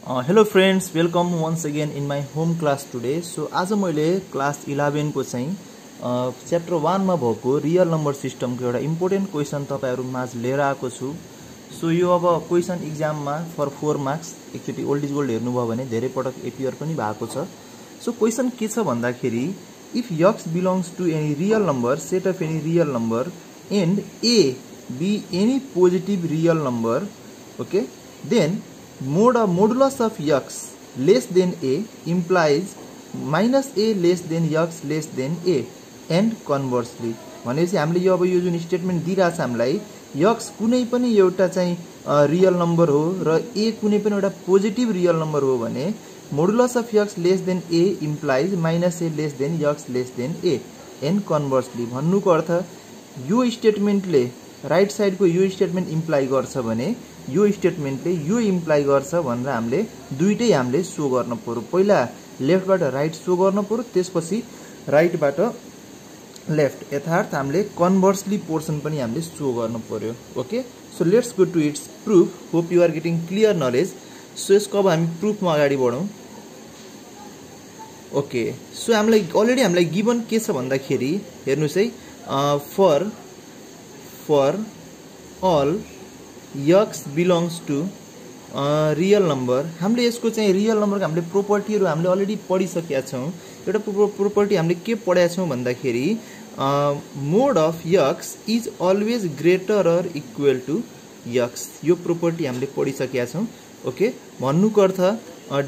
Hello friends, welcome once again in my home class today. So आज मैले class 11 को चाहिँ च्याप्टर 1 मा भएको रियल नम्बर सिस्टम को एउटा इम्पोर्टेन्ट क्वेशन तपाईहरु माझ लिएर आएको छु. सो यो अब क्वेशन एक्जाम मा फर 4 मार्क्स एकचोटी ओल्ड इज गोल्ड हेर्नु भयो भने धेरै पटक एपियर पनि भएको छ. सो क्वेशन के छ भन्दाखेरि if x belongs to any real number, set of any real number and a be any positive real number, okay, then modulus of x less than a implies minus a less than x less than a and conversely. भनेपछि हामीले यो अब यो जुन statement दिइराछ हामीलाई x कुनै पनि एउटा चाहिँ रियल नम्बर हो र a कुनै पनि एउटा पोजिटिभ रियल नम्बर हो भने modulus of x less than a implies minus a less than x less than a and conversely. भन्नुको अर्थ यो स्टेटमेन्टले राइट साइड को यो स्टेटमेन्ट इम्प्लाई गर्छ भने यो स्टेटमेन्टले यो इम्प्लाई गर्छ भनेर हामीले दुईटै हामीले शो गर्न पर्यो. पहिला लेफ्टबाट राइट शो गर्न पर्यो, त्यसपछि राइटबाट लेफ्ट यथार्थ हामीले कन्भर्सली पोर्सन पनि हामीले शो गर्न पर्यो. Okay, so let's go to its proof. Hope you are getting clear knowledge. So यसको अब हामी प्रुफमा अगाडि बढौं. ओके, सो हामीलाई अलरेडी हामीलाई गिवन के छ भन्दाखेरि हेर्नुस् है, for all x belongs to real number. हामीले यसको चाहिँ रियल नम्बरको हामीले प्रोपर्टीहरु हामीले अलरेडी पढिसकेका छौं. एउटा प्रोपर्टी हामीले के पढाएका छौं भन्दाखेरि mod of x is always greater or equal to x. यो प्रोपर्टी हामीले पढिसकेका छौं. ओके, भन्नुको अर्थ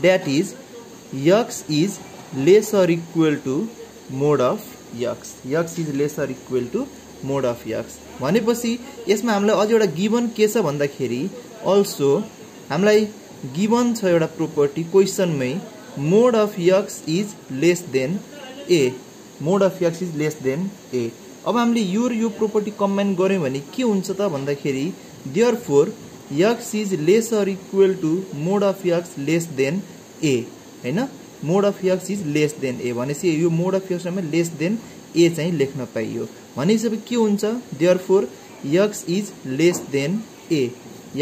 that is x is less or equal to mod of x. x is less or equal to mod of x भनेपछि यसमा हामीलाई अझ एउटा गिवन के छ भन्दाखेरि अल्सो हामीलाई गिवन छ एउटा प्रोपर्टी क्वेशनमै mod of x is less than a. Mod of x is less than a. अब हामीले यो प्रोपर्टी कम्बाइन गर्यौं भने के हुन्छ त भन्दाखेरि therefore x is less or equal to mod of x less than a. हैन, mod of x is less than a भनेपछि यो मोड अफ x मा लेस देन a चाहिँ लेख्न पाइयो. भनेपछि के हुन्छ therefore x is less than a.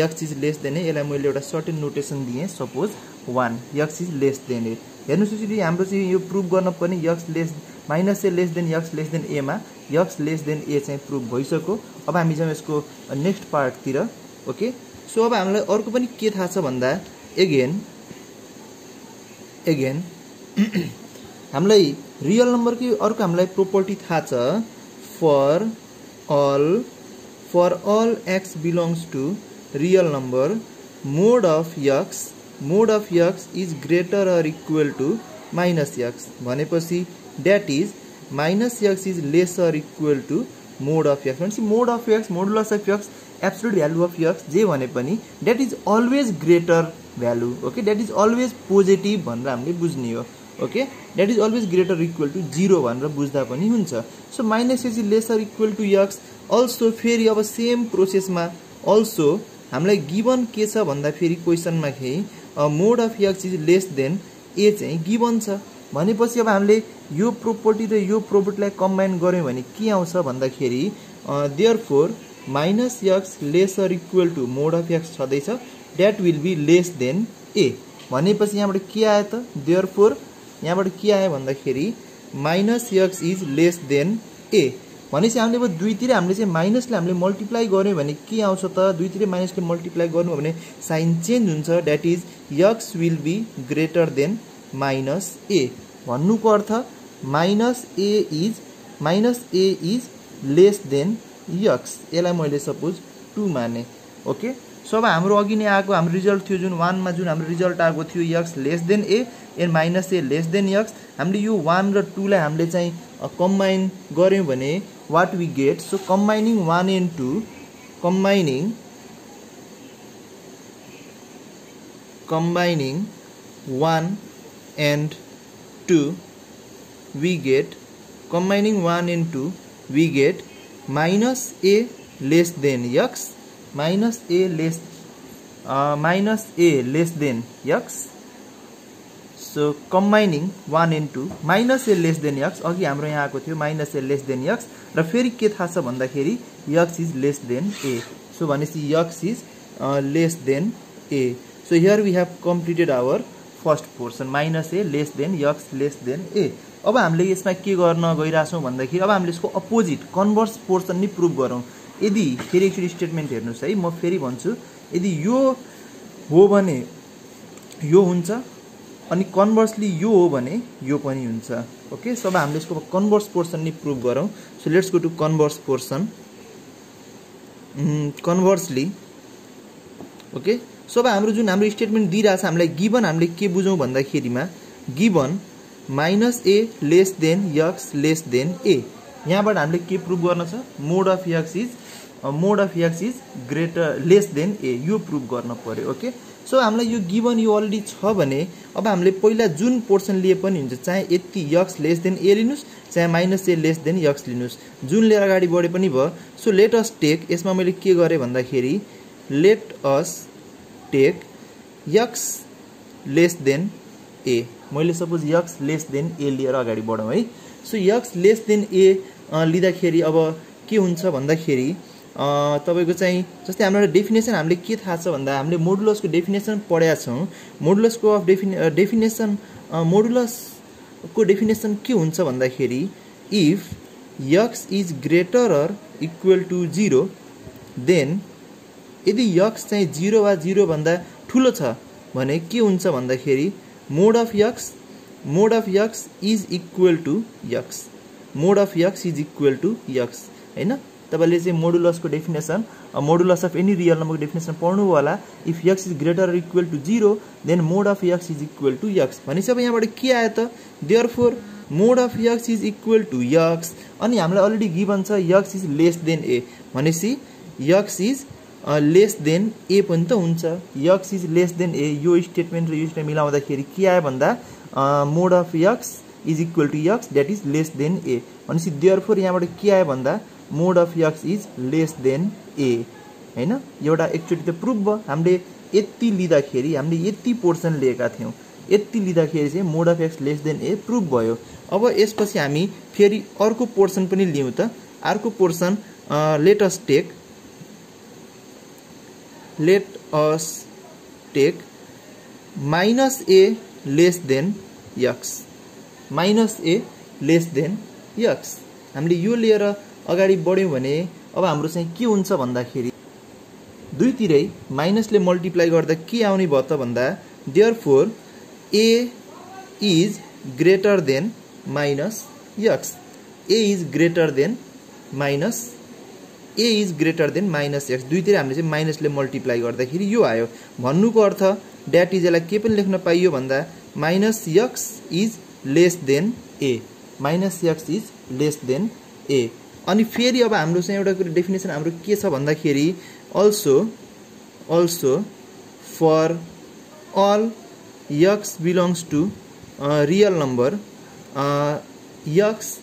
x is less than a. यसलाई मैले एउटा सर्टेन नोटेसन दिए. Suppose 1 x is less than a. हेर्नुस् यसरी हाम्रो चाहिँ यो प्रुफ गर्न पनि x lace minus a lace than x less than a मा x लेस देन a चाहिँ प्रुफ भइसक्यो. अब हामी जाउँ यसको नेक्स्ट पार्ट तिर. ओके, सो अब हामीलाई अर्को पनि के थाहा छ भन्दा अगेन हामीलाई रियल नम्बर की अर्को हामीलाई प्रोपर्टी थाहा छ. For all x belongs to real number mod of x is greater or equal to minus x भनेपछि that is minus x is less or equal to mod of x. भनेपछि mod of x modulus of x absolute value of x जे भने पनि that is always greater value. Okay, that is always positive भनेर हामीले बुझ्ने हो. Okay, that is always greater equal to 0 भनेर बुझ्दा पनि हुन्छ. So minus x is lesser equal to x. Also फेरि अब सेम प्रोसेसमा अल्सो हामीलाई गिवन के छ भन्दा फेरि क्वेशनमा mod of x is less than a चाहिँ गिवन छ. भनेपछि अब हामीले यो प्रोपर्टी र यो प्रोपर्टीलाई कम्बाइन गर्यौं भने के आउँछ भन्दाखेरि therefore minus x lesser equal to mod of x छदैछ that will be less than a. भनेपछि यहाँबाट के आयो त देयरफोर यहाँबाट के आयो भन्दाखेरि minus x is less than a. भनेपछि हामीले अब दुईतिर हामीले चाहिँ माइनसले हामीले मल्टिप्लाई गर्यौं भने के आउँछ त दुईतिर माइनसले मल्टिप्लाई गर्नु भने साइन चेन्ज हुन्छ. That is x will be greater than minus a. भन्नुको अर्थ minus a is less than x. यसलाई मैले सपोज 2 माने. ओके, सो अब हाम्रो अघि नै आएको हाम्रो रिजल्ट थियो जुन 1 मा जुन हाम्रो रिजल्ट आएको थियो x less than a and minus a lace than x. हामीले यो 1 र 2 लाई हामीले चाहिँ कम्बाइन गर्यौं भने what we get. So combining 1 and 2 combining 1 and 2 we get combining 1 and 2 we get minus a less than x minus a less than x. So combining 1 and 2 minus a less than x. अघि हाम्रो यहाँ आएको थियो minus a less than x र फेरि के थाहा छ भन्दाखेरि x is less than a. So भनेपछि x is less than a. So here we have completed our first portion minus a less than x less than a. अब हामीले यसमा के गर्न गइराछौँ भन्दाखेरि अब हामीले यसको अपोजिट कन्भर्स पोर्सन नि प्रुभ गरौँ। यदि फेरि एकचोटि स्टेटमेन्ट हेर्नुहोस् है, म फेरि भन्छु, यदि यो हो भने यो हुन्छ अनि कन्भर्सली यो हो भने यो पनि हुन्छ। ओके, सो अब हामीले यसको कन्भर्स पोर्सन नि प्रुभ गरौँ। So let's go to converse portion. Conversely okay, so अब हाम्रो जुन हाम्रो स्टेटमेन्ट दिइरहेछ हामीलाई गिभन हामीले के बुझौँ भन्दाखेरिमा given minus a less than x less than a, यहाँबाट हामीले के प्रुभ गर्न छ, mod of x is greater less than a, यो प्रुभ गर्न पर्यो। ओके, सो हामीलाई यो गिभन यो अलरेडी छ भने अब हामीले पहिला जुन पोर्सन लिए पनि हुन्छ, चाहे यति यक्स लेस देन ए लिनुहोस् चाहे minus a less than x लिनुहोस्, जुन लिएर अगाडि बढे पनि भयो। सो लेट अस टेक, यसमा मैले के गरेँ भन्दाखेरि let us take x less than a, मैले suppose x less than a लिएर अगाडि बढौँ है। So x less than a लिँदाखेरि अब के हुन्छ भन्दाखेरि तपाईको चाहिँ जस्तै हाम्रो डेफिनेसन हामीले के थाहा छ भन्दा हामीले मोडुलसको डेफिनेसन पढेका छौँ। मोडुलसको अफ मोडुलसको डेफिनेसन के हुन्छ भन्दाखेरि if x is greater or equal to 0 then, यदि यक्स चाहिँ 0 वा 0 भन्दा ठुलो छ भने के हुन्छ भन्दाखेरि mod of x is equal to x, mod of x is equal to x हैन। तपाईले चाहिँ मोडुलसको definition modulus of any real नम्बरको डेफिनेसन पढ्नु होला। If x is greater equal to 0 then mod of x is equal to x भनेपछि अब यहाँबाट के आयो त, therefore mod of x is equal to x, अनि हामीलाई अलरेडी गिभन छ x is less than a भनेपछि x is less than a पनि त हुन्छ। X is less than a, यो स्टेटमेन्ट र यो स्टेटमेन्ट मिलाउँदाखेरि के आयो भन्दा mod of x is equal to x that is less than a भनेपछि देयरफोर यहाँबाट के आयो भन्दा mod of x is less than a हैन। एउटा एकचोटि त प्रुभ भयो, हामीले यति लिँदाखेरि हामीले यति पोर्सन लिएका थियौँ, यति लिँदाखेरि चाहिँ mod of x less than a prove भयो। अब यसपछि हामी फेरि अर्को पोर्सन पनि लियौँ त, अर्को portion let us take minus a less than x, minus a less than x, हामीले यो लिएर अगाडि बढ्यौँ भने अब हाम्रो चाहिँ के हुन्छ भन्दाखेरि दुईतिरै माइनसले मल्टिप्लाई गर्दा के आउने भयो त भन्दा therefore A is greater than minus x, A is greater than minus x, दुईतिर हामीले चाहिँ माइनसले मल्टिप्लाई गर्दाखेरि यो आयो। भन्नुको अर्थ द्याट इज यसलाई के पनि लेख्न पाइयो भन्दा minus x is less than a, minus x is less than a. अनि फेरि अब हाम्रो चाहिँ एउटा कुरो डेफिनेसन हाम्रो के छ भन्दाखेरि also for all x belongs to real number x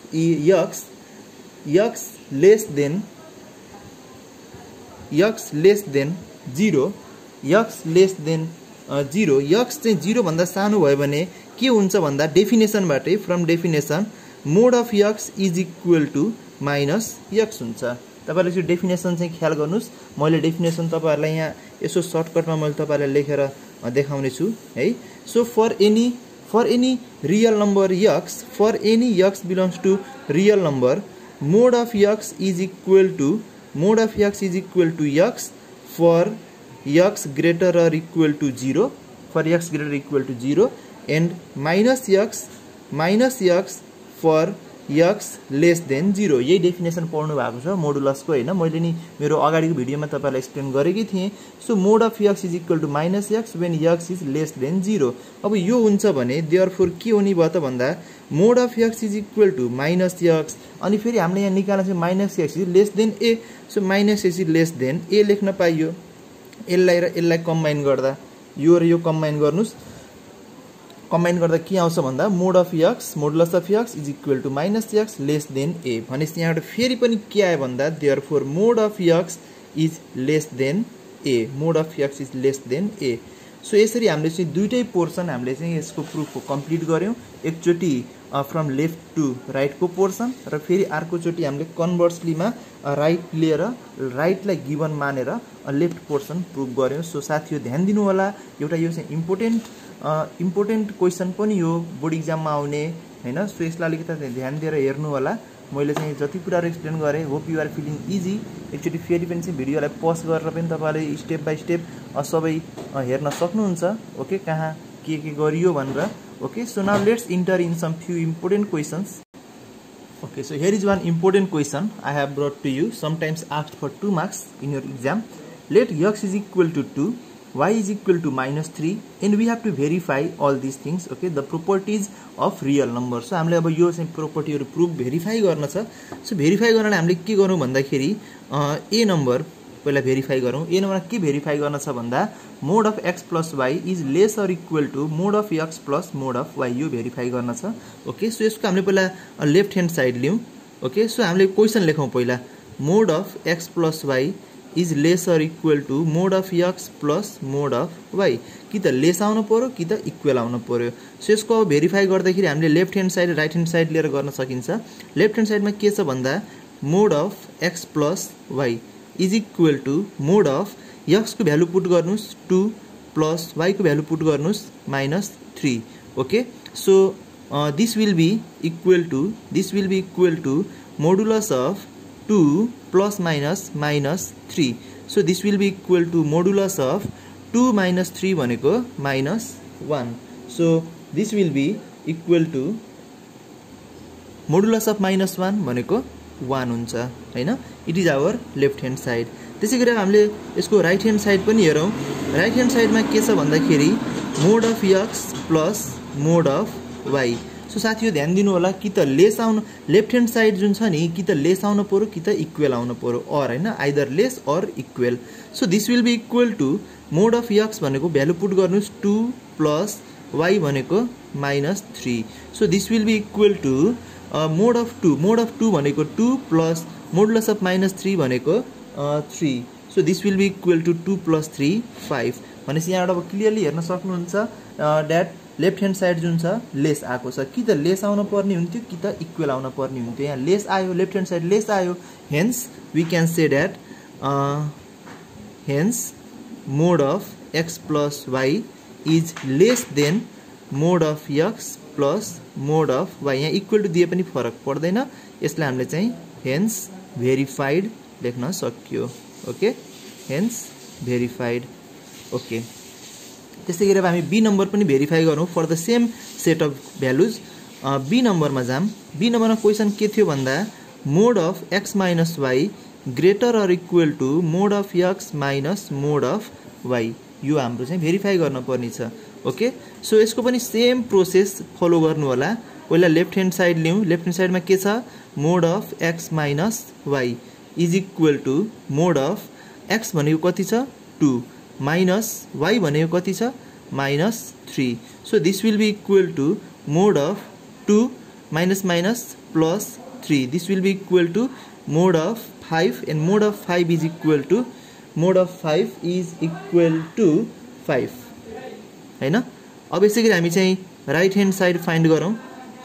less than 0, x चाहिँ 0 भन्दा सानो भयो भने के हुन्छ भन्दा डेफिनेसनबाटै from definition mod of x is equal to minus x हुन्छ। तपाईहरुले यो डेफिनेसन चाहिँ ख्याल गर्नुस्, मैले डेफिनेसन तपाईहरुलाई यहाँ यसो सर्टकटमा मैले तपाईहरुलाई लेखेर देखाउने छु है। So for any real number x, for any x belongs to real number, mod of x is equal to x for x greater or equal to 0, and minus x for x less than 0। यही definition पढ्नु भएको छ मोडुलसको हैन, मैले नि मेरो अगाडिको भिडियोमा तपाईहरुलाई एक्सप्लेन गरेकै थिएँ। So mod of x is equal to minus x when x is less than 0। अब यो हुन्छ भने देयरफोर के हुने भयो त भन्दा mod of x is equal to minus x, अनि फेरि हामीले यहाँ निकाल्न चाहिँ minus x is less than a, so minus x is less than a लेख्न पाइयो। यसलाई र यसलाई कम्बाइन गर्दा यो र यो कम्बाइन गर्नुस्, कम्बाइन गर्दा के आउँछ भन्दा mod of x modulus of x is equal to minus x less than a भनेपछि यहाँबाट फेरि पनि के आयो भन्दा therefore mod of x is less than a, mod of x is less than a. So यसरी हामीले चाहिँ दुईटै पोर्सन हामीले चाहिँ यसको प्रुफको कम्प्लिट गर्यौं। एकचोटि फ्रम लेफ्ट टू राइटको पोर्सन र फेरि अर्कोचोटि हामीले कन्भर्सलीमा राइट लिएर राइटलाई गिभन मानेर लेफ्ट पोर्सन प्रुभ गऱ्यौँ। सो साथीहरू ध्यान दिनु होला, एउटा यो चाहिँ इम्पोर्टेन्ट क्वेसन पनि हो बोर्ड इक्जाममा आउने हैन। सो यसलाई अलिकति ध्यान दिएर हेर्नु होला। मैले चाहिँ जति कुराहरू एक्सप्लेन गरेँ, hope you are feeling easy. एकचोटि फेरि पनि चाहिँ भिडियोलाई पज गरेर पनि तपाईँले स्टेप बाई स्टेप सबै हेर्न सक्नुहुन्छ। ओके, कहाँ के गरियो भनेर। Okay, so now let's enter in some few important questions. Okay, so here is one important question I have brought to you, sometimes asked for 2 marks in your exam. Let x is equal to 2, y is equal to -3, and we have to verify all these things. Okay, the properties of real number. So हामीले अब यो चाहिँ प्रोपर्टीहरु proof verify गर्न छ। So verify गर्नलाई हामीले के गर्नु भन्दाखेरि ए नम्बर पहिला भेरिफाई गरौँ। ए नम्बरमा के भेरिफाई गर्न छ भन्दा mod of x plus y is less or equal to mod of x plus mod of y, यो भेरिफाई गर्न छ। ओके, सो यसको हामीले पहिला लेफ्ट ह्यान्ड साइड लियौँ। ओके, सो हामीले क्वेसन लेखौँ पहिला mod of x plus y is less or equal to mod of x plus mod of y। कि त लेस आउनु पर्यो कि त इक्वल आउनु पर्यो। सो यसको भेरिफाई गर्दाखेरि हामीले left hand side right hand side लिएर गर्न सकिन्छ। लेफ्ट ह्यान्ड साइडमा के छ भन्दा mod of x plus y is equal to mod of x को भ्यालु पुट गर्नुस् 2 प्लस y को भ्यालु पुट गर्नुस् -3। Okay, so this will be equal to modulus of 2 plus minus 3। So this will be equal to modulus of 2 minus 3 भनेको -1। So this will be equal to modulus of -1 भनेको 1 हुन्छ हैन। It is our left hand side. त्यसैगरी हामीले यसको right hand side पनि हेरौँ। Right hand साइडमा के छ भन्दाखेरि mod of x plus mod of y। So साथीहरु ध्यान दिनु होला, कि त लेस आउनु लेफ्ट ह्यान्ड साइड जुन छ नि कि त लेस आउनु पर्यो कि त इक्वल आउनु पर्यो, अर हैन, either less or equal. So this will be equal to mod of x भनेको भ्यालु पुट गर्नुस् 2 प्लस y भनेको -3। So this will be equal to mod of 2 भनेको 2 प्लस मोडुलस अफ -3 भनेको 3। So this will be equal to 2 plus 3 5। भनेपछि यहाँबाट अब clearly हेर्न सक्नुहुन्छ द्याट लेफ्ट ह्यान्ड साइड जुन छ लेस आएको छ। कि त लेस आउन पर्ने हुन्थ्यो कि त इक्वल आउन पर्ने हुन्थ्यो। यहाँ लेस आयो, लेफ्ट ह्यान्ड साइड लेस आयो, hence we can say that hence mod of x plus y is less than mod of x plus mod of y। यहाँ इक्वल टू दिए पनि फरक पर्दैन। यसलाई हामीले चाहिँ हेन्स भेरिफाइड लेख्न सकियो। Okay, hence verified. ओके, त्यस्तै गरी अब हामी बी नम्बर पनि भेरिफाई गरौँ for the same set of values. B नम्बरमा जाम। बी नम्बरमा क्वेसन के थियो भन्दा mod of x minus y greater or equal to mod of x minus mod of y। यो हाम्रो चाहिँ भेरिफाई गर्न पर्ने छ। ओके, सो यसको पनि सेम प्रोसेस फलो गर्नु होला। पहिला लेफ्ट ह्यान्ड साइड लियौँ। लेफ्ट ह्यान्ड साइडमा के छ mod of x minus y is equal to mod of x भनेको कति छ 2 माइनस y भनेको कति छ -3। So this will be equal to mod of 2 minus plus 3। This will be equal to mod of 5 and mod of 5 is equal to mod of 5 is equal to 5 हैन। अब यसैगरी हामी चाहिँ राइट ह्यान्ड साइड फाइन्ड गरौँ।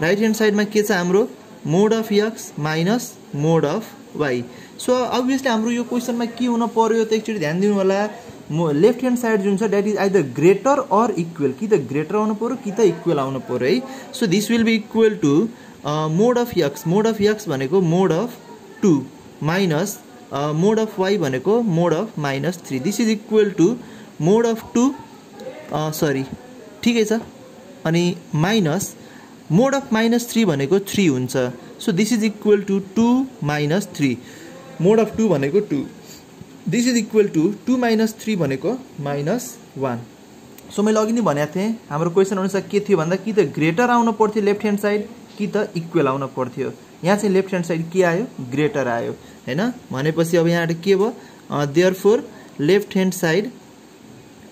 Right hand साइडमा के छ हाम्रो mod of x minus mod of y। So obviously हाम्रो यो क्वेसनमा के हुन पर्यो त एकचोटि ध्यान दिनु होला। लेफ्ट ह्यान्ड साइड जुन छ that is either greater or equal. कि त ग्रेटर आउनु पर्यो कि त इक्वल आउनु पर्यो है। So this will be equal to mod of x। Mod of x भनेको mod of 2 minus mod of y भनेको mod of -3। This is equal to mod of 2 sorry ठिकै छ, अनि माइनस मोड अफ -3 भनेको 3 हुन्छ। So this is equal to 2 minus 3। Mod of 2 भनेको 2। This is equal to 2 minus 3 भनेको -1। So मैले अघि नै भनेको थिएँ हाम्रो क्वेसन अनुसार के थियो भन्दा कि त ग्रेटर आउनु पर्थ्यो लेफ्ट ह्यान्ड साइड कि त इक्वल आउनु पर्थ्यो। यहाँ चाहिँ लेफ्ट ह्यान्ड साइड के आयो ग्रेटर आयो हैन। भनेपछि अब यहाँबाट के भयो therefore left hand side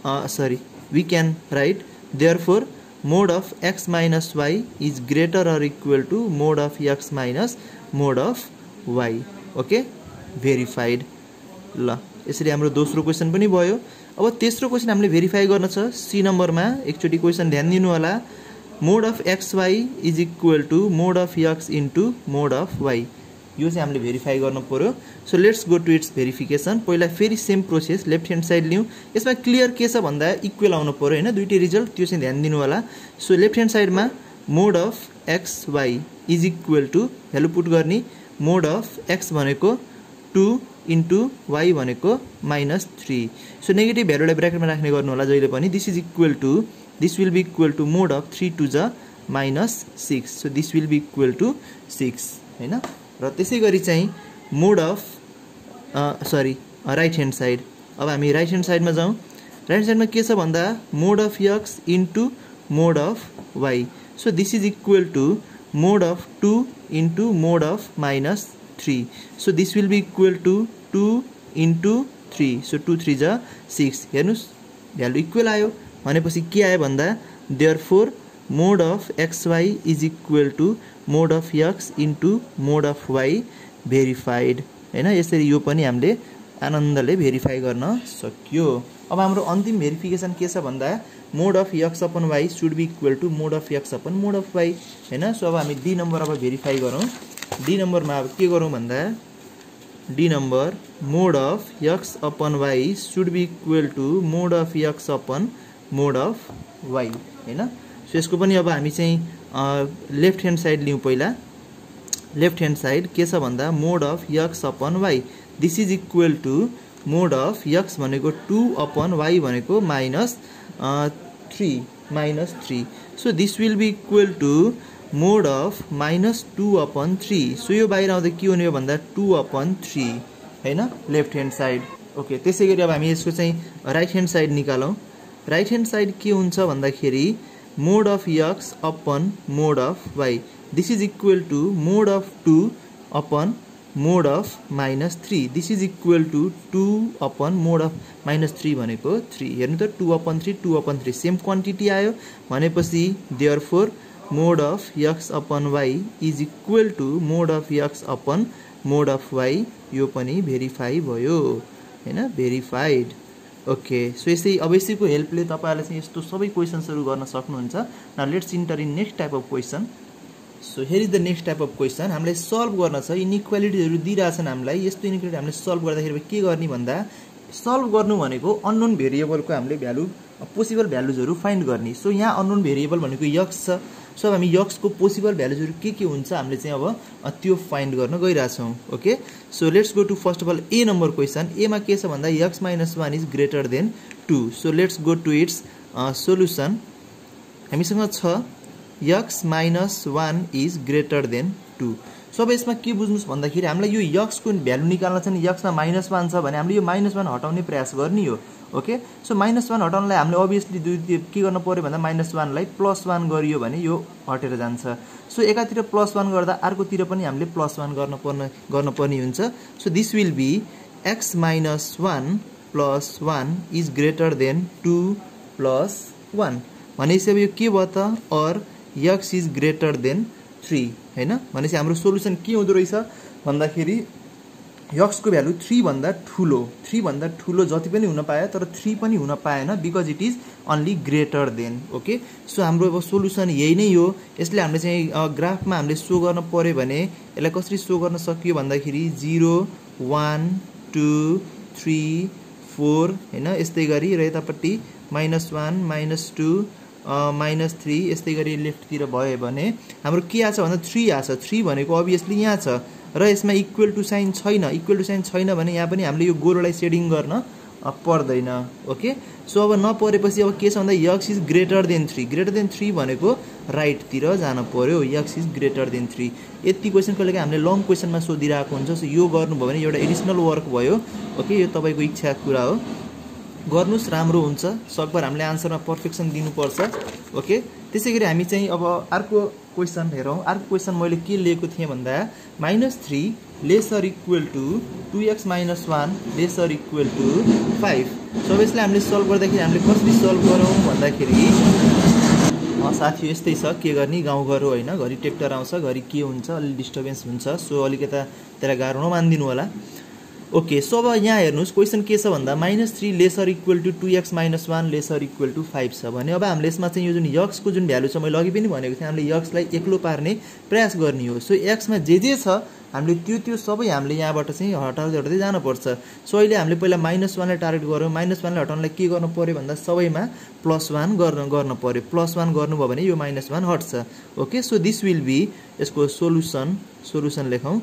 sorry we can write therefore mod of x minus y is greater or equal to mod of x minus mod of y। Okay, verified. ल, यसरी हाम्रो दोस्रो क्वेसन पनि भयो। अब तेस्रो क्वेसन हामीले भेरिफाई गर्न छ सी नम्बरमा। एकचोटि क्वेसन ध्यान दिनु होला। Mod of xy is equal to mod of x into mod of y। यो चाहिँ हामीले भेरिफाई गर्नु पर्यो। So let's go to its verification. पहिला फेरि same process left hand side लिउँ। यसमा क्लियर के छ भन्दा इक्वल आउनु पर्यो हैन, दुईटै रिजल्ट, त्यो चाहिँ ध्यान दिनु होला। सो लेफ्ट ह्यान्ड साइडमा mod of xy is equal to value put गर्ने, मोड अफ x भनेको 2 इन्टु y भनेको -3। सो नेगेटिभ भ्यालुलाई ब्र्याकेटमा राख्ने गर्नु होला जहिले पनि। This is equal to, this will be equal to mod of 3 to the -6। So this will be equal to 6 हैन। र त्यसै गरी चाहिँ mod of right hand side. अब हामी राइट ह्यान्ड साइडमा जाउँ। राइट ह्यान्ड साइडमा के छ भन्दा mod of x into mod of y। So this is equal to mod of 2 into mod of -3। So this will be equal to 2 into 3। So 2 3 ज 6। हेर्नुस् भ्यालु इक्वल आयो भनेपछि के आयो भन्दा therefore mod of xy is equal to mod of x into mod of y verified हैन। यसरी यो पनि हामीले आनन्दले भेरिफाई गर्न सक्यो। अब हाम्रो अन्तिम भेरिफिकेसन के छ भन्दा mod of x upon y should be equal to mod of x upon mod of y हैन। सो अब हामी डी नम्बर अब भेरिफाई गरौँ। डी नम्बरमा अब के गरौँ भन्दा D number mod of x upon y should be equal to mod of x upon mod of y हैन। सो यसको पनि अब हामी चाहिँ लेफ्ट ह्यान्ड साइड लिउँ। पहिला लेफ्ट ह्यान्ड साइड के छ भन्दा mod of x upon y this is equal to mod of x भनेको 2 अपन y भनेको -3। So this will be equal to mod of -2 upon 3। So यो बाहिर आउँदा के हुने हो भन्दा 2 अपन 3 हैन लेफ्ट ह्यान्ड साइड। ओके, त्यसै गरी अब हामी यसको चाहिँ राइट ह्यान्ड साइड निकालौँ। राइट ह्यान्ड साइड के हुन्छ भन्दाखेरि mod of x upon mod of y this is equal to mod of 2 upon mod of -3। This is equal to 2 upon mod of -3 भनेको 3। हेर्नु त 2 अपन 3 2 अपन 3 सेम क्वान्टिटी आयो भनेपछि therefore mod of x upon y is equal to mod of x upon mod of y। यो पनि verify भयो हैन, verified. Okay, so यसै अब यसैको हेल्पले तपाईहरुले चाहिँ यस्तो सबै क्वेशन्सहरु गर्न सक्नुहुन्छ। Now let's enter in next type of question. So here is the next type of question. हामीले सल्भ गर्न छ, इनइक्वालिटीहरु दिइराछन् हामीलाई। यस्तो इनइक्वालिटी हामीले सल्भ गर्दाखेरि के गर्ने भन्दा सल्भ गर्नु भनेको अननोन भेरिएबलको हामीले भ्यालु पोसिबल भ्यालुजहरु फाइन्ड गर्ने। सो यहाँ अननोन भेरिएबल भनेको x छ। सो अब हामी x को पोसिबल भ्यालुजहरु के हुन्छ हामीले चाहिँ अब त्यो फाइन्ड गर्न गइराछौं। Okay, so let's go to first of all A number question. A मा के छ भन्दा x - 1 is greater than 2। So let's go to its solution. हामीसँग छ x - 1 is greater than 2। So अब यसमा के बुझ्नुस् भन्दाखेरि हामीलाई यो x को भ्यालु निकाल्न छ नि, x मा -1 छ भने हामीले यो -1 हटाउने प्रयास गर्ने हो। ओके, सो -1 हटाउनलाई हामीले अभियसली के गर्न पर्यो भन्दा -1 लाई +1 गरियो भने यो हटेर जान्छ। सो एकातिर +1 गर्दा अर्कोतिर पनि हामीले +1 गर्न पर्ने हुन्छ। So this will be x - 1 + 1 is greater than 2 + 1 भनेपछि अब यो के भयो त और x इज ग्रेटर देन 3 हैन। भनेपछि हाम्रो सोलुसन के हुँदो रहेछ भन्दाखेरि x को भ्यालु 3 भन्दा ठुलो जति पनि हुन पाए तर 3 पनि हुन पाएन because it is only greater than. Okay, so हाम्रो अब सोलुसन यही नै हो। यसले हामीले चाहिँ ग्राफमा हामीले शो गर्न पर्यो भने यसलाई कसरी शो गर्न सकियो भन्दाखेरि 0 1 2 3 4 हैन। यस्तै गरी र यतापट्टि -1 -2 -3 यस्तै गरी लेफ्टतिर भयो भने हाम्रो के आछ भन्दा 3 आछ। 3 भनेको अभियसली यहाँ छ र यसमा इक्वल टु साइन छैन। इक्वल टु साइन छैन भने यहाँ पनि हामीले यो गोलोलाई सेडिङ गर्न पर्दैन। ओके, सो अब नपरेपछि अब के छ भन्दा x is greater then 3। Greater than 3 भनेको राइटतिर जानु पर्यो। x is greater then 3। यति क्वेशनको लागि हामीले लङ क्वेशनमा सोधिरहेको हुन्छ। सो यो गर्नुभयो भने एउटा एडिसनल वर्क भयो। ओके, यो तपाईको इच्छाको कुरा हो, गर्नुस् राम्रो हुन्छ। सकभर हामीले आन्सरमा पर्फेक्सन दिनुपर्छ। ओके, त्यसैगरी हामी चाहिँ अब अर्को क्वेशन हेरौँ। अर्को क्वेशन मैले के लिएको थिएँ भन्दा -3 lesser equal to 2x - 1 lesser equal to 5। So यसलाई हामीले सल्भ गर्दाखेरि हामीले कसरी सल्भ गरौँ भन्दाखेरि साथी यस्तै छ, के गर्ने गाउँघर हो हैन, घरि ट्र्याक्टर आउँछ घरि के हुन्छ, अलि डिस्टर्बेन्स हुन्छ। सो अलिकता त्यसलाई गाह्रो नमान्दिनु होला। ओके, सो अब यहाँ हेर्नुहोस् क्वेसन के छ भन्दा -3 lesser equal to 2x - 1 lesser equal to 5 छ भने अब हामीले यसमा चाहिँ यो जुन x को जुन भ्यालु छ मैले अघि पनि भनेको थिएँ हामीले x लाई एक्लो पार्ने प्रयास गर्ने हो। सो x मा जे छ हामीले त्यो सबै हामीले यहाँबाट चाहिँ हटाउँदै जानुपर्छ। सो अहिले हामीले पहिला -1 लाई टार्गेट गरौँ। -1 लाई हटाउनलाई के गर्नु पर्यो भन्दा सबैमा +1 गर्न पर्यो। +1 गर्नुभयो भने यो -1 हट्छ। Okay, so this will be यसको सोलुसन लेखौँ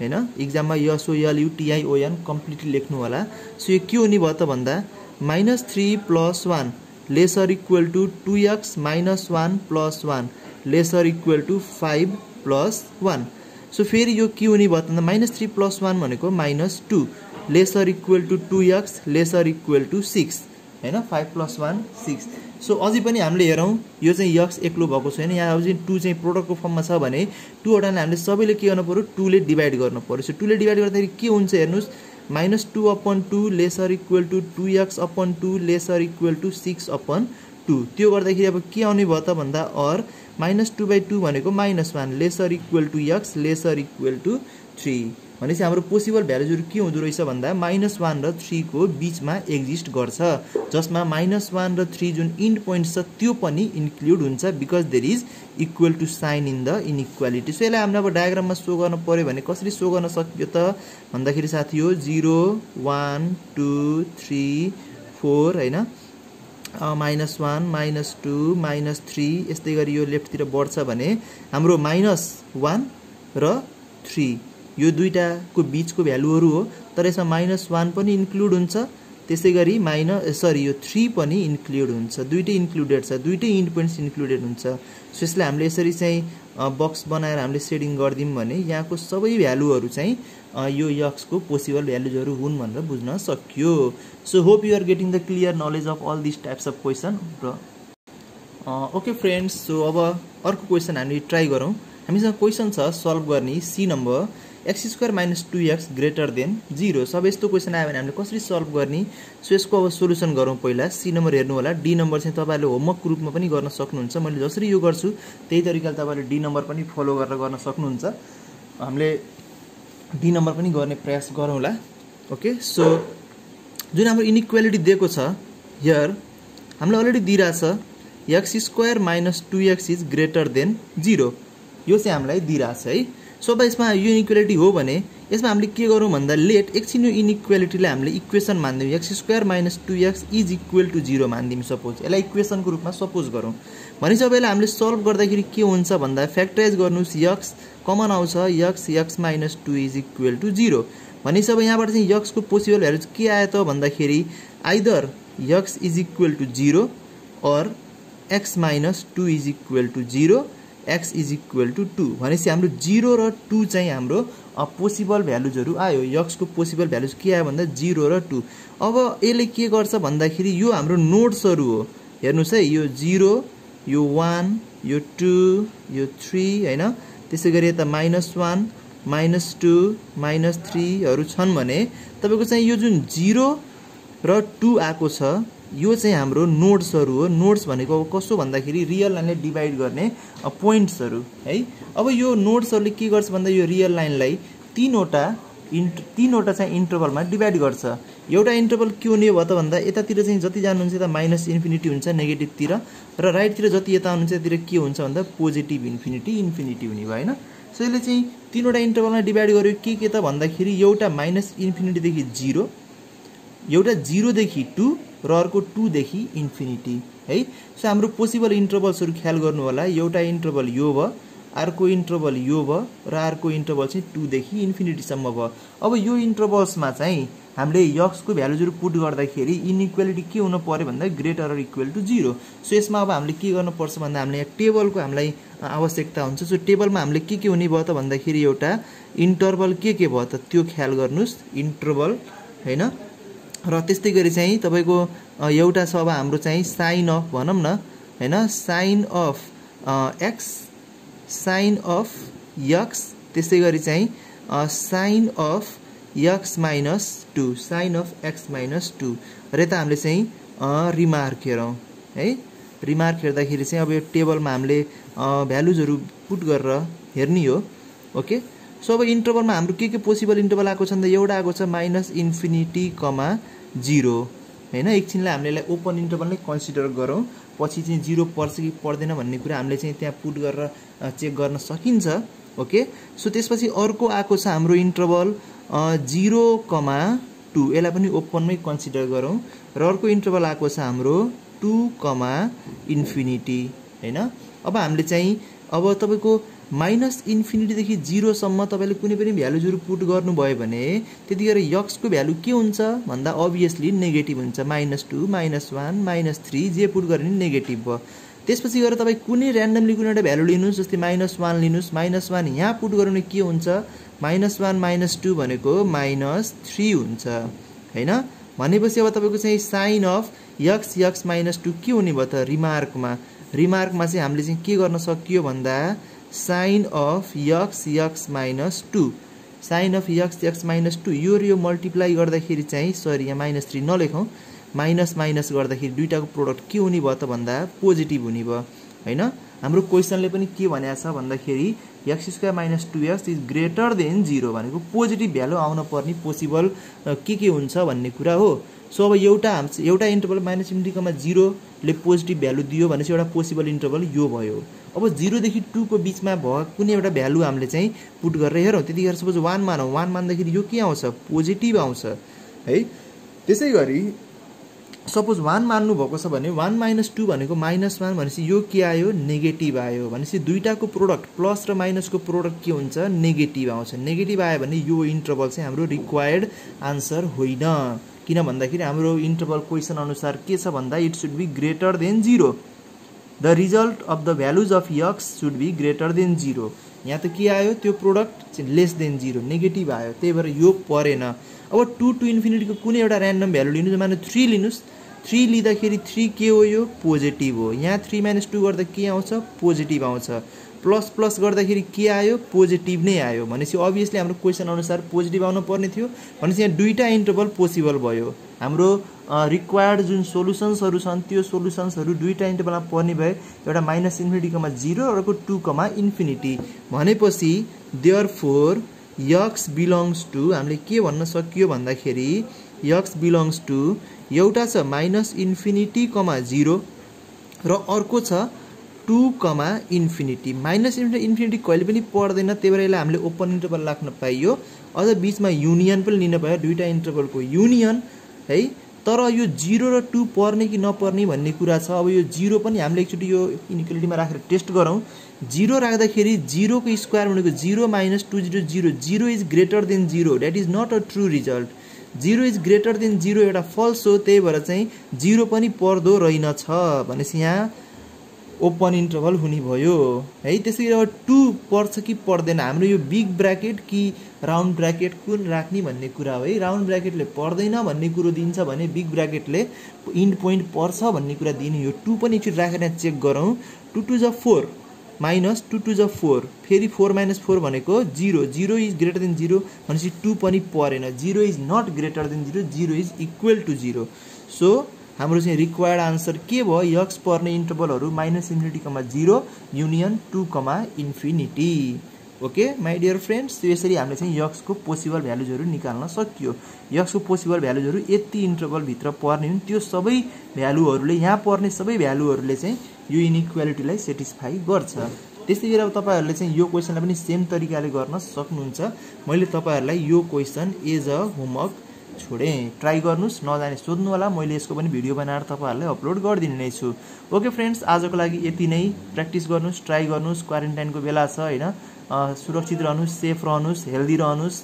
हैन। एक्जाममा SOLUTION कम्प्लिटली लेख्नु होला। सो यो के हुने भयो त भन्दा -3 + 1 lesser equal to 2x - 1 + 1 lesser equal to 5 + 1। So फेरि यो के हुने भयो त -3 + 1 भनेको -2 lesser equal to 2x lesser equal to 6 हैन। 5 + 1 6। सो अझै पनि हामीले हेरौँ यो चाहिँ x एक्लो भएको छैन। यहाँ अब चाहिँ 2 चाहिँ प्रोडक्टको फर्ममा छ भने 2 हटाउनले हामीले सबैले के गर्नु पर्यो 2 ले डिभाइड गर्नु पर्यो। सो 2 ले डिभाइड गर्दाखेरि के हुन्छ हेर्नुस् -2/2 lesser equal to 2x/2 lesser equal to 6/2। त्यो गर्दाखेरि अब के आउने भयो त भन्दा और -2/2 भनेको -1 lesser equal to x lesser equal to 3 भनेपछि हाम्रो पोसिबल भ्यालुजहरु के हुँदो रहेछ भन्दा -1 र 3 को बीचमा एक्जिस्ट गर्छ, जसमा -1 र 3 जुन इन्ड पोइन्ट छ त्यो पनि इन्क्लुड हुन्छ because there is equal to sign in the inequality. So यसलाई हामीले अब डायग्राममा शो गर्न पर्यो भने कसरी शो गर्न सकियो त भन्दाखेरि साथी हो 0 1 2 3 4 हैन -1 -2 -3 यस्तै गरी यो लेफ्टतिर बढ्छ भने हाम्रो -1 र 3 यो दुईटाको बीचको भ्यालुहरु हो, तर यसमा -1 पनि इन्क्लुड हुन्छ, त्यसै गरी यो 3 पनि इन्क्लुड हुन्छ। दुईटै इन्क्लुडेड छ, दुईटै इन्ड पोइन्ट्स इन्क्लुडेड हुन्छ। सो यसलाई हामीले यसरी चाहिँ बक्स बनाएर हामीले सेडिङ गर्दियौं भने यहाँको सबै भ्यालुहरु चाहिँ यो x को पोसिबल भ्यालुजहरु हुन् भनेर बुझ्न सकियो। So hope you are getting the clear knowledge of all this types of question. Okay friends, so अब अर्को क्वेशन हामी ट्राई गरौँ। हामीसँग क्वेशन छ सल्भ गर्ने see number x² - 2x greater than 0। सब यस्तो क्वेशन आयो भने हामीले कसरी सल्भ गर्ने, सो यसको अब सोलुसन गरौँ। पहिला सी नम्बर हेर्नु होला, डी नम्बर चाहिँ तपाईहरुले होमवर्क रूपमा पनि गर्न सक्नुहुन्छ। मैले जसरी यो गर्छु त्यही तरिकाले तपाईहरुले डी नम्बर पनि फलो गरेर गर्न सक्नुहुन्छ। हामीले डी नम्बर पनि गर्ने प्रयास गरौँला। ओके, सो जुन हाम्रो इनइक्वालिटी दिएको छ हियर हामीले अलरेडी दिइराछ x² - 2x is greater than 0। यो चाहिँ हामीलाई दिइराछ है। सो अब यसमा यो इनइक्वालिटी हो भने यसमा हामीले के गरौँ भन्दा लेट एकछिन यो इनइक्वालिटीलाई हामीले इक्वेसन मान्दियौँ। x² - 2x is equal to 0 मान्दियौँ। सपोज यसलाई इक्वेसनको रूपमा सपोज गरौँ भनेपछि अब यसलाई हामीले सल्भ गर्दाखेरि के हुन्छ भन्दा फ्याक्टराइज गर्नुस्, x कमन आउँछ x - 2 इज इक्वल टु 0 भनेपछि अब यहाँबाट चाहिँ x को पोसिबल भ्यालु के आयो त भन्दाखेरि either x is equal to 0 or x - 2 is equal to 0 x is equal to 2 भनेपछि हाम्रो 0 र 2 चाहिँ हाम्रो पोसिबल भ्यालुजहरु आयो। x को पोसिबल भ्यालुज के आयो भन्दा 0 र 2। अब यसले के गर्छ भन्दाखेरि यो हाम्रो नोड्सहरु हो, हेर्नुस् है, यो 0 यो 1 यो 2 यो 3 हैन, त्यसैगरी यता -1 -2 -3 हरु छन् भने तपाईको चाहिँ यो जुन 0 र 2 आको छ यो चाहिँ हाम्रो नोड्सहरु हो। नोड्स भनेको अब कसो भन्दाखेरि रियल लाइनले डिभाइड गर्ने पोइन्ट्सहरु है। अब यो नोड्सहरुले के गर्छ भन्दा यो रियल लाइनलाई तीनवटा चाहिँ इन्टरभलमा डिभाइड गर्छ। एउटा इन्टरभल के हुने भयो त भन्दा यतातिर चाहिँ जति जानुहुन्छ यता -इन्फिनिटी हुन्छ नेगेटिभ तिर, र राइट तिर जति यता आउनुहुन्छ यतातिर के हुन्छ भन्दा पोजिटिभ इन्फिनिटी हुने भयो हैन। सो यसले चाहिँ तीनवटा इन्टरभलमा डिभाइड गर्यो के त भन्दाखेरि एउटा -इन्फिनिटी देखि 0, एउटा 0 देखि 2 र अर्को 2 देखि इन्फिनिटी है। सो हाम्रो पोसिबल इन्टरभल्सहरु ख्याल गर्नु होला। एउटा इन्टरभल यो भयो, अर्को इन्टरभल यो भयो र अर्को इन्टरभल चाहिँ 2 देखि इन्फिनिटी सम्म भयो। अब यो इन्टरभल्समा चाहिँ हामीले x को भ्यालुजहरु पुट गर्दाखेरि इनइक्वालिटी के हुन पर्यो भन्दा greater or equal to 0। So यसमा अब हामीले के गर्नु पर्छ भन्दा हामीले यहाँ टेबलको हामीलाई आवश्यकता हुन्छ। सो टेबलमा हामीले के हुने भयो त भन्दाखेरि एउटा इन्टरभल के भयो त त्यो ख्याल गर्नुस्, इन्टरभल हैन। र त्यस्तै गरी चाहिँ तपाईको एउटा छ अब हाम्रो चाहिँ साइन अफ भनौं न हैन, साइन अफ x त्यसै गरी चाहिँ sign of x - 2 sign of x - 2 र यता हामीले चाहिँ रिमार्क हेरौं है। रिमार्क हेर्दाखेरि चाहिँ अब यो टेबलमा हामीले भ्यालुजहरु पुट गरेर हेर्नी हो। ओके, सो अब इन्टरभलमा हाम्रो के पोसिबल इन्टरभल आएको छ भन्दा एउटा आएको छ -∞, 0 हैन। एकछिनलाई हामीले ओपन इन्टरभल नै कन्सिडर गरौँ, पछि चाहिँ 0 पर्छ कि पर्दैन भन्ने कुरा हामीले चाहिँ त्यहाँ पुट गरेर चेक गर्न सकिन्छ। ओके, सो त्यसपछि अर्को आएको छ हाम्रो इन्टरभल 0, 2, यसलाई पनि ओपनमै कन्सिडर गरौँ। र अर्को इन्टरभल आएको छ हाम्रो 2, हैन। अब हामीले चाहिँ अब तपाईको -∞ देखि 0 सम्म तपाईले कुनै पनि भ्यालुजहरु पुट गर्नुभयो भने त्यतिखेर यक्स को भ्यालु के हुन्छ भन्दा अभियसली नेगेटिभ हुन्छ। -2, -1, -3 जे पुट गरे नि नेगेटिभ भयो। त्यसपछि गएर तपाई कुनै र्यान्डमली कुनै एउटा भ्यालु लिनुस्, जस्तै -1 लिनुस्। -1 यहाँ पुट गरे भने के हुन्छ, -1 - 2 भनेको -3 हुन्छ हैन। भनेपछि अब तपाईको चाहिँ साइन अफ x -2 के हुने भयो त रिमार्कमा चाहिँ हामीले चाहिँ के गर्न सकियो भन्दा sign of x -2, sign of x -2 यो मल्टिप्लाई गर्दाखेरि चाहिँ सरी यहाँ -3 नलेखौं, माइनस गर्दाखेरि दुईटाको प्रोडक्ट के हुने भयो त भन्दा पोजिटिभ हुने भयो हैन। हाम्रो क्वेशनले पनि के भनेको छ भन्दाखेरि x² - 2x is greater than 0 भनेको पोजिटिभ भ्यालु आउन पर्ने पोसिबल के हुन्छ भन्ने कुरा हो। सो अब एउटा इन्टरभल -∞, 0 ले पोजिटिभ भ्यालु दियो भनेपछि एउटा पोसिबल इन्टरभल यो भयो। अब 0 देखि 2 को बीचमा भएको कुनै एउटा भ्यालु हामीले चाहिँ पुट गरेर हेरौँ। त्यतिखेर सपोज 1 मानौँ, 1 मान्दाखेरि यो के आउँछ, पोजिटिभ आउँछ है। त्यसैगरी सपोज 1 मान्नु भएको छ भने 1 - 2 भनेको -1 भनेपछि यो के आयो, नेगेटिभ आयो। भनेपछि दुईटाको प्रोडक्ट प्लस र माइनसको प्रोडक्ट के हुन्छ, नेगेटिभ आउँछ। नेगेटिभ आयो भने यो इन्टरभल चाहिँ हाम्रो रिक्वायर्ड आन्सर होइन। किन भन्दाखेरि हाम्रो इन्टरभल क्वेशन अनुसार के छ भन्दा it should be greater than 0। The result of the values of x should be greater than 0। यहाँ त के आयो, त्यो प्रोडक्ट चाहिँ लेस देन 0 नेगेटिभ आयो, त्यही भएर यो परेन। अब 2 to ∞ को कुनै एउटा र्यान्डम भ्यालु लिनुस्, माने 3 लिनुस्। 3 लिँदाखेरि 3 के हो, यो पोजिटिभ हो। यहाँ 3 - 2 गर्दा के आउँछ, पोजिटिभ आउँछ। प्लस गर्दाखेरि के आयो, पोजिटिभ नै आयो। भनेपछि अभियसली हाम्रो क्वेशन अनुसार पोजिटिभ आउन पर्ने थियो। भनेपछि यहाँ दुईटा इन्टरभल पोसिबल भयो। हाम्रो रिक्वायर्ड जुन सोलुसन्सहरु छन् त्यो सोलुसन्सहरु दुईटा इन्टरभलमा पर्ने भए, एउटा -∞, 0 अर्को 2, भनेपछि देयरफोर x बिलोंग्स टु हामीले के भन्न सकियो भन्दाखेरि x बिलोंग्स टु एउटा छ -∞, 0 र अर्को छ 2, ∞। कहिले पनि पर्दैन, त्यही भएर यसलाई हामीले ओपन इन्टरभल राख्न पाइयो। अझ बीचमा युनियन पनि लिन पायो, दुईटा इन्टरभलको युनियन है। तर यो 0 र 2 पर्ने कि नपर्ने भन्ने कुरा छ। अब यो 0 पनि हामीले एकचोटी यो इनइक्वालिटीमा राखेर टेस्ट गरौँ। 0 राख्दाखेरि 0 को स्क्वायर भनेको 0 - 2 0 0 0 is greater than 0, that is not a true result. 0 is greater than 0 एउटा फल्स हो, त्यही भएर चाहिँ 0 पनि पर्दो रहेनछ। भनेपछि यहाँ ओपन इन्टरभल हुने भयो है। त्यसैगरी अब 2 पर्छ कि पर्दैन, हाम्रो यो बिग ब्र्याकेट कि राउन्ड ब्र्याकेट कुन राख्ने भन्ने कुरा हो है। राउन्ड ब्र्याकेटले पर्दैन भन्ने कुरो दिन्छ भने बिग ब्र्याकेटले इन्ड पोइन्ट पर्छ भन्ने कुरा दिने। यो 2 पनि एकचोटि राखेर चेक गरौँ। 2 2 जा 4 माइनस 2 2 जा 4, फेरि 4 - 4 भनेको 0, 0 इज ग्रेटर देन 0 भनेपछि 2 पनि परेन। 0 is not greater than 0, 0 is equal to 0। So हाम्रो चाहिँ रिक्वायर्ड आन्सर के भयो, x पर्ने इन्टरभलहरु -∞, 0 union 2, ∞। Okay my dear friends, यसरी हामीले चाहिँ x को पोसिबल भ्यालुजहरु निकाल्न सकियो। x को पोसिबल भ्यालुजहरु यति इन्टरभल भित्र पर्ने हुन्, त्यो सबै भ्यालुहरुले यहाँ पर्ने सबै भ्यालुहरुले चाहिँ यो इनइक्वालिटीलाई सेटिस्फाई गर्छ। त्यसैगरी अब तपाईहरुले चाहिँ यो क्वेशनलाई पनि सेम तरिकाले गर्न सक्नुहुन्छ। मैले तपाईहरुलाई यो क्वेशन एज अ होमवर्क छोडे, ट्राई गर्नुस्, नजाने सोध्नु होला। मैले यसको पनि भिडियो बनाएर तपाईहरुलाई अपलोड गर्दिने नै छु। ओके फ्रेन्ड्स, आजको लागि यति नै। प्र्याक्टिस गर्नुस्, ट्राई गर्नुस्। क्वारेन्टाइनको बेला छ हैन, सुरक्षित रहनुस्, सेफ रहनुस्, हेल्दी रहनुस्,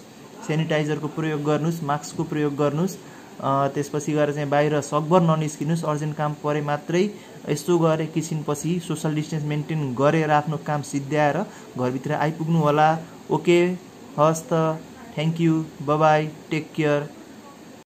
सेनिटाइजरको प्रयोग गर्नुस्, मास्कको प्रयोग गर्नुस्। त्यसपछि गएर चाहिँ बाहिर सकभर ननिस्किनुस्, अर्जेन्ट काम परे मात्रै यसो गरे एकैछिनपछि सोशल डिस्टेन्स मेन्टेन गरेर आफ्नो काम सिद्ध्याएर घरभित्र आइपुग्नु होला। ओके, हस् त, thank you, bye bye, take care.